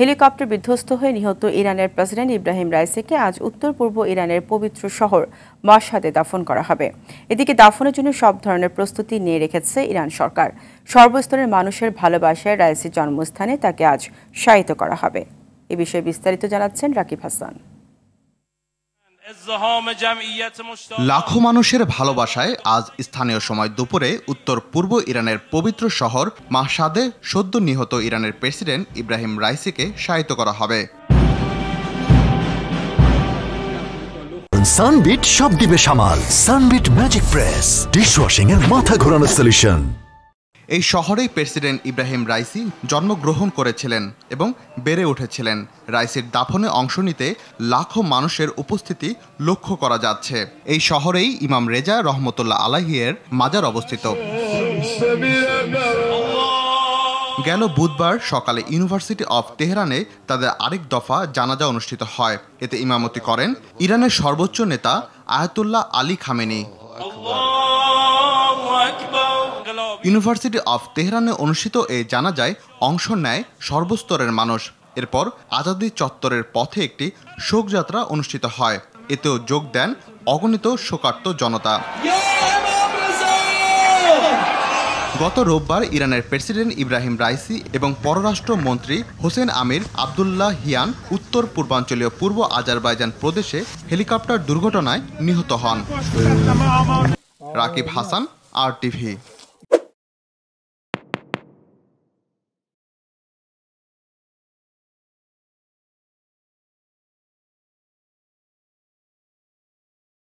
Helicopter বিধ্বস্ত হয়ে নিহত ইরানের প্রেসিডেন্ট ইব্রাহিম রাইসিকে আজ উত্তর পূর্ব ইরানের পবিত্র শহর মাশহাদে দাফন করা হবে। এদিকে দাফনের জন্য সব ধরনের প্রস্তুতি নিয়ে রেখেছে ইরান সরকার। সর্বস্তরের মানুষের ভালোবাসায় রাইসির জন্মস্থানে তাকে আজ শায়িত করা হবে। এ বিষয়ে বিস্তারিত জানাচ্ছেন রাকিব হাসান। লাখো মানুষের ভালোবাসায় আজ স্থানীয় সময় দুপুরে উত্তর পূর্ব ইরানের পবিত্র শহর মাশহাদে সদ্য নিহত ইরানের প্রেসিডেন্ট ইব্রাহিম রাইসিকে শায়িত করা হবে। সানবিট সব দিবে সামাল। সানবিট ম্যাজিক প্রেস ডিশওয়াশিং এর মাথা ঘোরানো সলিউশন। এই শহরেই প্রেসিডেন্ট ইব্রাহিম রাইসি জন্মগ্রহণ করেছিলেন এবং বেড়ে উঠেছিলেন। রাইসির দাফনে অংশ নিতে লাখো মানুষের উপস্থিতি লক্ষ্য করা যাচ্ছে। এই শহরেই ইমাম রেজা রহমতুল্লাহ আলাইহির মাজার অবস্থিত। গেল বুধবার সকালে ইউনিভার্সিটি অফ তেহরানে তাদের আরেক দফা জানাজা অনুষ্ঠিত হয়। এতে ইমামতি করেন ইরানের সর্বোচ্চ নেতা Ayatollah Ali Khamenei. University of তেহরানে অনুষ্ঠিত এই জানাজায় অংশ নেয় সর্বস্তরের মানুষ। এরপর আজাদি চত্বরের পথে একটি শোকযাত্রা অনুষ্ঠিত হয়। এতেও যোগ দেন অগণিত শোকার্ত জনতা। গত রোববার ইরানের প্রেসিডেন্ট ইব্রাহিম রাইসি এবং পররাষ্ট্রমন্ত্রী হোসেন আমির আবদুল্লাহিয়ান উত্তর পূর্বাঞ্চলীয় পূর্ব আজারবাইজান প্রদেশে হেলিকপ্টার দুর্ঘটনায় নিহত হন। রাকিব হাসান, RTV।